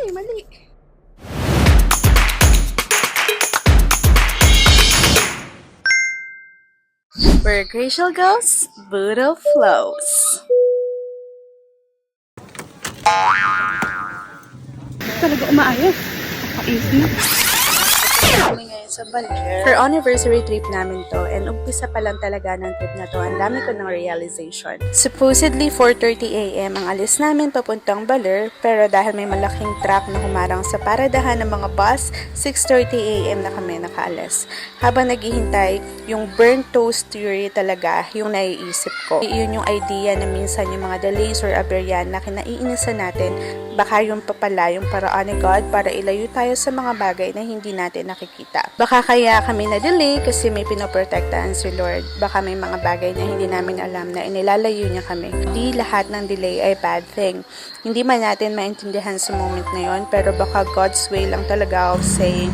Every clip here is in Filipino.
Uy, mali. Where Gracial goes, Buddha flows. Talaga umaayos. Easy. Kami ngayon sa Baler. For anniversary trip namin to, and umpisa pa lang talaga ng trip na to, ang dami ko ng realization. Supposedly 4:30 AM ang alis namin papuntang Baler, pero dahil may malaking truck na humarang sa paradahan ng mga bus, 6:30 AM na kami nakaalis. Habang naghihintay, yung burnt toast theory talaga yung naiisip ko. Yun yung idea na minsan yung mga delays or aberyan na kinaiinisan natin, baka yung papala yung paraan ni God para ilayo tayo sa mga bagay na hindi natin nakikita. Baka kaya kami na-delay kasi may pinoprotektahan si Lord. Baka may mga bagay na hindi namin alam na inilalayo niya kami. Hindi lahat ng delay ay bad thing. Hindi man natin maintindihan sa moment na yon, pero baka God's way lang talaga of saying,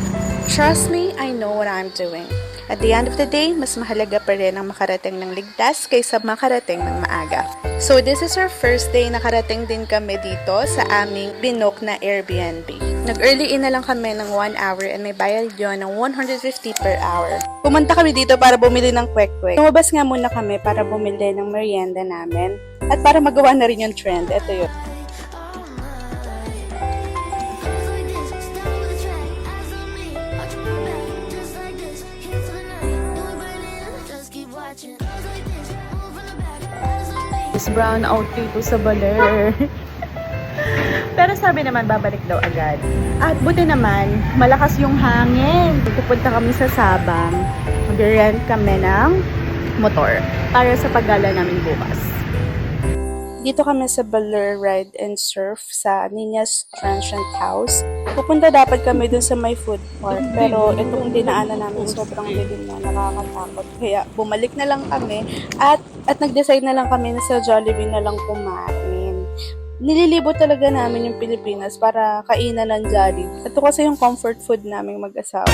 trust me, I know what I'm doing. At the end of the day, mas mahalaga pa rin ang makarating ng ligtas kaysa makarating ng maaga. So this is our first day, nakarating din kami dito sa aming binook na Airbnb. Nag-early in na lang kami ng 1 hour and may bayad yun ng 150 per hour. Pumunta kami dito para bumili ng kwek-kwek. Lumabas nga muna kami para bumili ng merienda namin at para magawa na rin yung trend. Ito yun. Is brown out dito sa Baler. Pero sabi naman babalik daw agad. At buti naman, malakas yung hangin. Pupunta kami sa Sabang. Mag-rent kami ng motor para sa paggala namin bukas. Dito kami sa Baler Ride and Surf sa Niñas Transient House. Pupunta dapat kami dun sa may food park. Pero itong dinaanan namin sobrang dilim na, nakakatakot. Kaya bumalik na lang kami at nag-decide na lang kami na sa Jollibee na lang kumain. Nililibot talaga namin yung Pilipinas para kainan ng Jollibee. Ito kasi yung comfort food naming mag-asawa.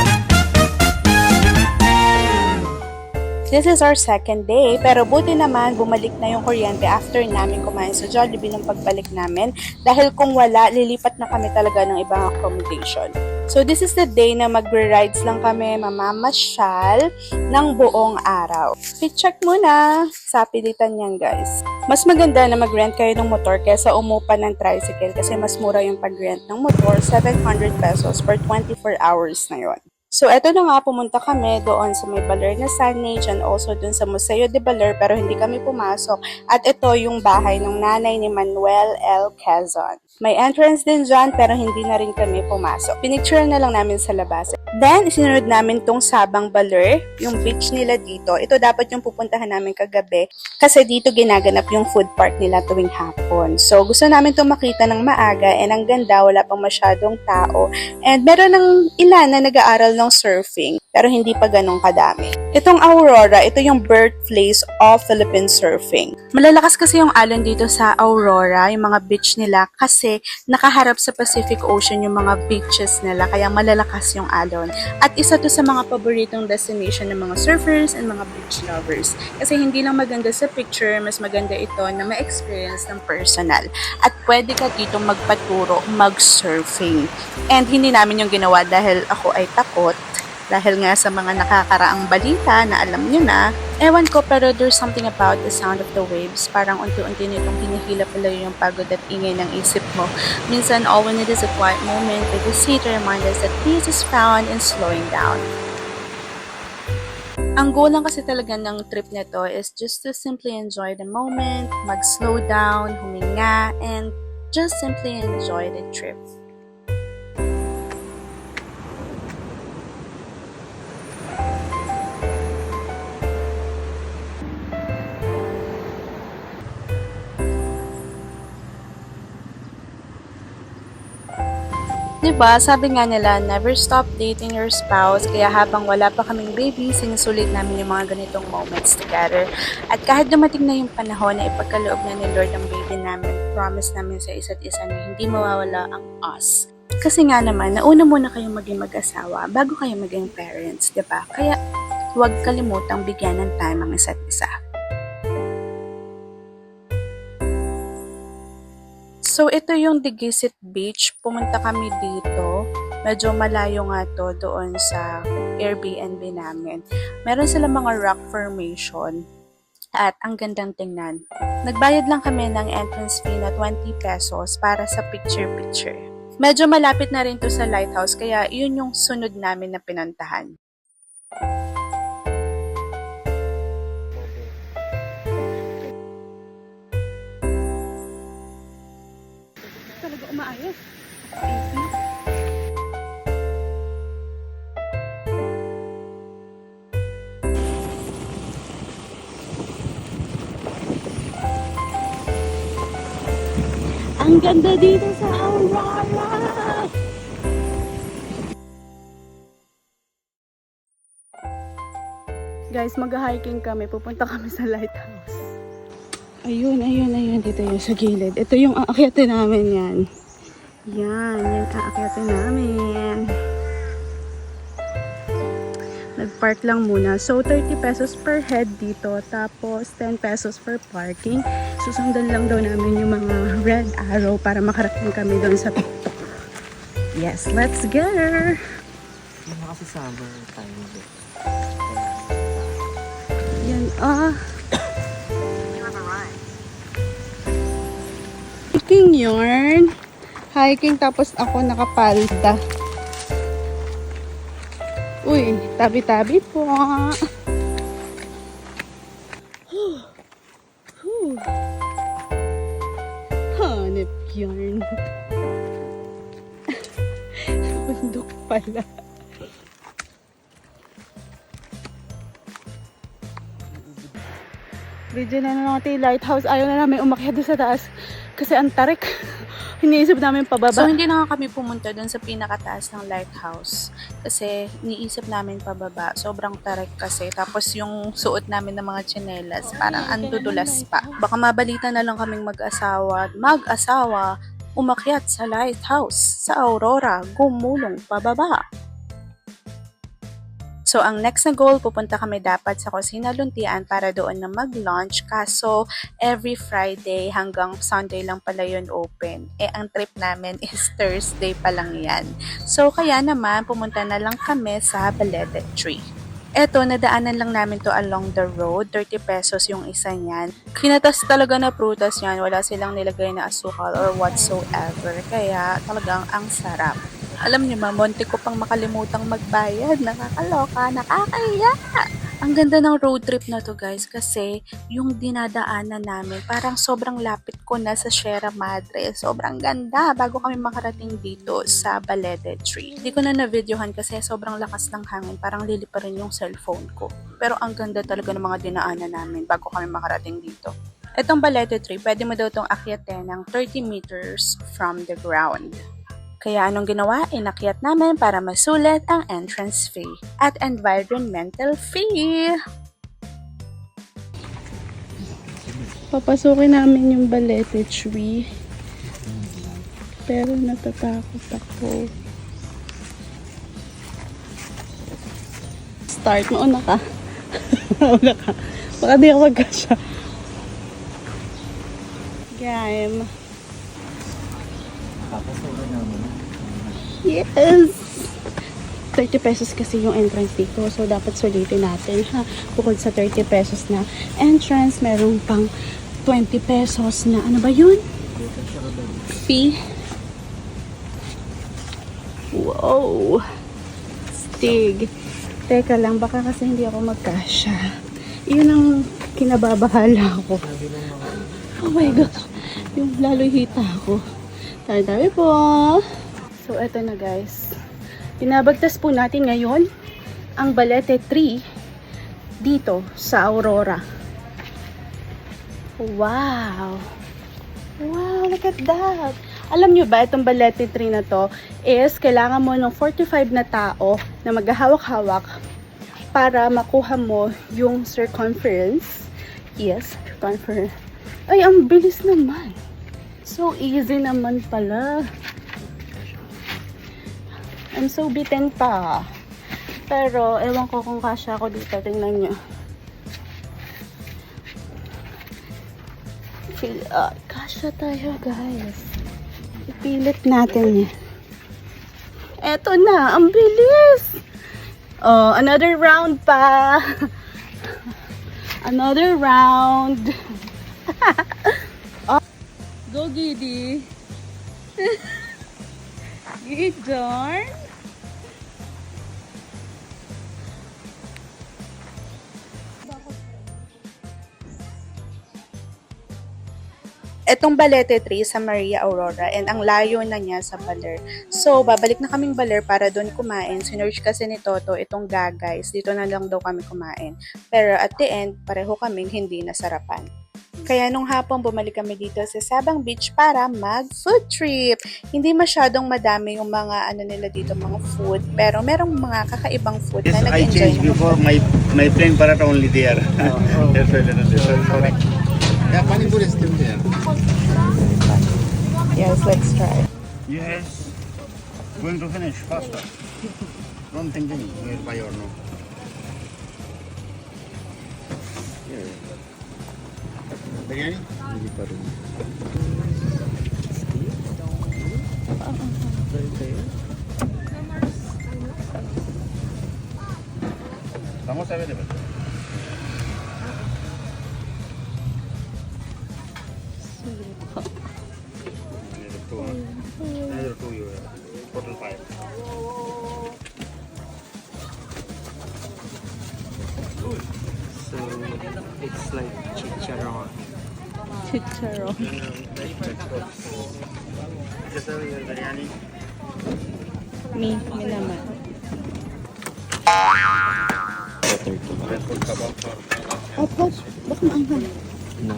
This is our second day, pero buti naman bumalik na yung kuryente after namin kumain sa Jollibee ng pagbalik namin dahil kung wala, lilipat na kami talaga ng ibang accommodation. So this is the day na magre-rides lang kami, mamamasyal ng buong araw. Check muna sa pilitan yan guys. Mas maganda na mag-rent kayo ng motor kaysa umupa ng tricycle kasi mas mura yung pag-rent ng motor, 700 pesos for 24 hours na yon. So, eto na nga, pumunta kami doon sa may Baler na signage and also doon sa Museo de Baler pero hindi kami pumasok. At ito yung bahay ng nanay ni Manuel L. Quezon. May entrance din dyan pero hindi na rin kami pumasok. Pinicture na lang namin sa labas. Then, isinunod namin tong Sabang Baler, yung beach nila dito. Ito dapat yung pupuntahan namin kagabi kasi dito ginaganap yung food park nila tuwing hapon. So, gusto namin itong makita ng maaga and ang ganda, wala pang masyadong tao. And meron ng ilan na nag-aaral ng surfing pero hindi pa ganun kadami. Itong Aurora, ito yung birthplace of Philippine surfing. Malalakas kasi yung alon dito sa Aurora, yung mga beach nila kasi nakaharap sa Pacific Ocean yung mga beaches nila kaya malalakas yung alon. At isa to sa mga paboritong destination ng mga surfers and mga beach lovers. Kasi hindi lang maganda sa picture, mas maganda ito na ma-experience ng personal. At pwede ka dito magpaturo, mag-surfing. And hindi namin yung ginawa dahil ako ay takot. Dahil nga sa mga nakakaraang balita na alam nyo na, ewan ko pero there's something about the sound of the waves. Parang unti-unti nitong hinihila pala yung pagod at ingay ng isip mo. Minsan, all we need is a quiet moment with the sea to remind us that peace is found in slowing down. Ang goal lang kasi talaga ng trip nito is just to simply enjoy the moment, mag-slow down, huminga, and just simply enjoy the trip. 'Di ba, sabi nga nila, never stop dating your spouse. Kaya habang wala pa kaming baby, sinusulit namin yung mga ganitong moments together. At kahit dumating na yung panahon na ipagkaloob na ni Lord ang baby namin, promise namin sa isa't isa na hindi mawawala ang us. Kasi nga naman, nauna muna kayong maging mag-asawa bago kayo maging parents, 'di ba? Kaya huwag kalimutang bigyan ng time ang isa't isa. So, ito yung Digisit Beach. Pumunta kami dito. Medyo malayo nga to doon sa Airbnb namin. Meron sila mga rock formation at ang gandang tingnan. Nagbayad lang kami ng entrance fee na 20 pesos para sa picture-picture. Medyo malapit na rin to sa lighthouse kaya yun yung sunod namin na pinuntahan. Talaga umaayos. Ang ganda dito sa Aurora! Guys, mag-hiking kami. Pupunta kami sa lighthouse. Ayun. Dito yung sa gilid. Ito yung aakyatin namin yan. Yan aakyatin namin. Nag-park lang muna. So, 30 pesos per head dito. Tapos, 10 pesos per parking. Susundan lang daw namin yung mga red arrow para makarating kami doon sa TikTok. Yes, let's go! Hindi na kasi summer time. Yan, hiking yarn. Hiking tapos ako nakapalda. Uy, tabi-tabi po. Hanep yarn. Bundok pala. Video na natin yung lighthouse. Ayaw na namin umakyat doon sa taas. Kasi ang tarik. Iniisip namin pababa. So, hindi na nga kami pumunta doon sa pinakataas ng lighthouse. Kasi, iniisip namin pababa. Sobrang tarik kasi. Tapos, yung suot namin ng mga tsinelas, parang andudulas pa. Baka mabalita na lang kaming mag-asawa, umakyat sa lighthouse, sa Aurora, gumulong pababa. So, ang next na goal, pupunta kami dapat sa Kusina Luntian para doon na mag-lunch. Kaso, every Friday hanggang Sunday lang pala yun open. Ang trip namin is Thursday pa lang yan. So, kaya naman, pumunta na lang kami sa Balete Tree. Eto, nadaanan lang namin to along the road. 30 pesos yung isa niyan. Kinatas talaga na prutas yan. Wala silang nilagay na asukal or whatsoever. Kaya, talagang ang sarap. Alam niyo, monte ko pang makalimutang magbayad. Nakakaloka, nakakahiya. Ang ganda ng road trip na to guys kasi yung dinadaanan namin parang sobrang lapit ko na sa Sierra Madre. Sobrang ganda bago kami makarating dito sa Balete Tree. Hindi ko na na-videohan kasi sobrang lakas ng hangin. Parang lilipa rin yung cellphone ko. Pero ang ganda talaga ng mga dinaanan namin bago kami makarating dito. Itong Balete Tree, pwede mo daw itong akyatin ng 30 meters from the ground. Kaya anong ginawa? Inakyat namin para masulit ang entrance fee at environmental fee. Papasukin namin yung Balete Tree. Pero natatakot ako. Start, mauna ka. Mauna ka. Baka di ako magkasya. Game. Papasukin namin. Yes! 30 pesos kasi yung entrance dito. So, dapat sulitin natin, ha? Bukod sa 30 pesos na entrance, meron pang 20 pesos na, ano ba yun? Fee. Wow! Stig. Teka lang, baka kasi hindi ako magkasya. Yun ang kinababahala ko. Oh my God! Yung lalo hita ko. Tayo po! So, eto na guys. Pinabagtas po natin ngayon ang Balete Tree dito sa Aurora. Wow! Wow, look at that! Alam nyo ba, itong Balete Tree na to is kailangan mo ng 45 na tao na maghahawak-hawak para makuha mo yung circumference. Yes, circumference. Ay, ang bilis naman. So easy naman pala. I'm so bitten pa. Pero, ewan ko kung kasya ako dito. Tingnan nyo. Kasya tayo, guys. Pilit natin yan. Eto na, ang bilis! Oh, another round pa. Another round. Oh. Go, Giddy. Good darn. Etong Balete Tree sa Maria Aurora and ang layo na niya sa Baler. So, babalik na kaming Baler para doon kumain. Sinerge kasi ni Toto itong Gagays. Dito na lang daw kami kumain. Pero at the end, pareho kaming hindi nasarapan. Kaya nung hapon bumalik kami dito sa Sabang Beach para mag-food trip. Hindi masyadong madami yung mga ano nila dito, mga food. Pero merong mga kakaibang food Yes, na I nag-enjoy changed naman. before my plane paratha only there. That's why I don't sorry. Yeah, Pani Puri is still there. Yes, let's try. Yes, going to finish faster. Don't think any nearby or no. Biryani? Hindi pa rin. Samosa available. Another two, you total five. So, it's like chicharon. Chicharon. Just your biryani. Me naman. Better to Let's put kebab for. Opo, baka maanghang. na.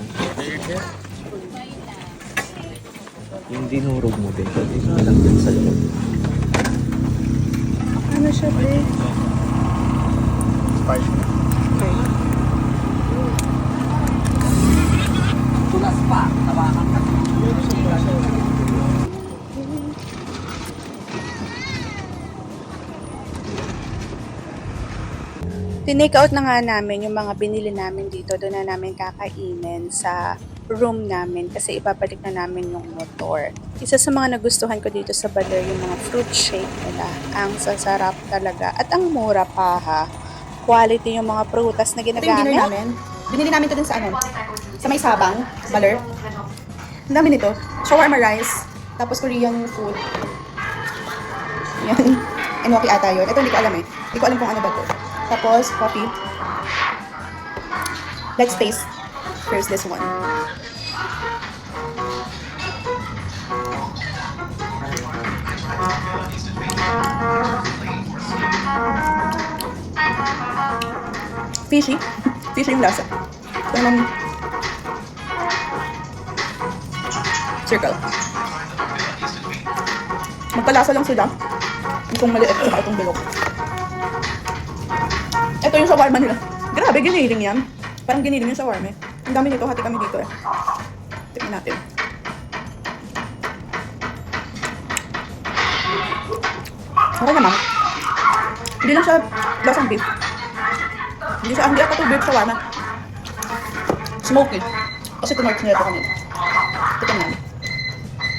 Yung dinurog mo din, pwede mo lang din sa loob. Ano siya, Bre? Spicy. Okay. Tinake out na nga namin yung mga binili namin dito. Doon na namin kakainin sa room namin kasi ibabalik na namin yung motor. Isa sa mga nagustuhan ko dito sa Baler yung mga fruit shake nila. Ang sasarap talaga at ang mura pa ha. Quality yung mga prutas na Ito yung ginagamit. dinner namin. Binili namin ito dun sa ano, sa may sabang, Baler. Ang dami nito. Shawarma rice, tapos Korean food. Yan. Enoki ata yun. Ito hindi ko alam eh. Hindi ko alam kung ano ba to. Tapos, coffee. Let's taste. Here's this one. Fishy. Fishy yung lasa. Ito naman, circle. Magkalasa lang sila. Itong maliit at itong bilog. Ito yung shawarma nila. Grabe, giniling yan. Parang giniling yung shawarma eh. Ang dami nito, hati kami dito eh. Tingnan natin. Okay naman. Hindi lang siya lasang beef. Hindi ako to beef shawarma. Smoky. Kasi tumarks nila ito kanina. Ito naman.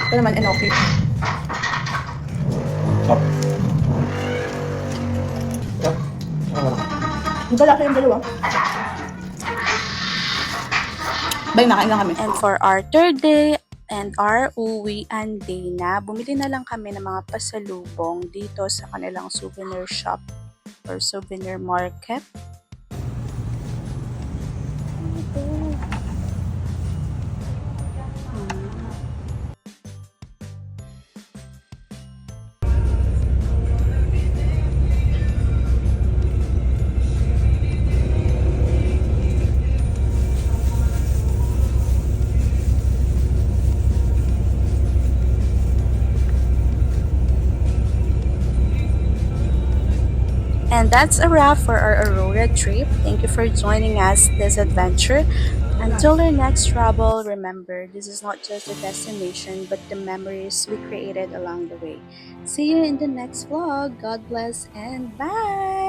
Ito naman, enoki. Wala kayong dalawa. Bay, nakain lang kami. And for our third day and our uwian day na, bumili na lang kami ng mga pasalubong dito sa kanilang souvenir shop or souvenir market. And that's a wrap for our Aurora trip. Thank you for joining us this adventure. Until our next travel, remember, this is not just a destination, but the memories we created along the way. See you in the next vlog. God bless and bye!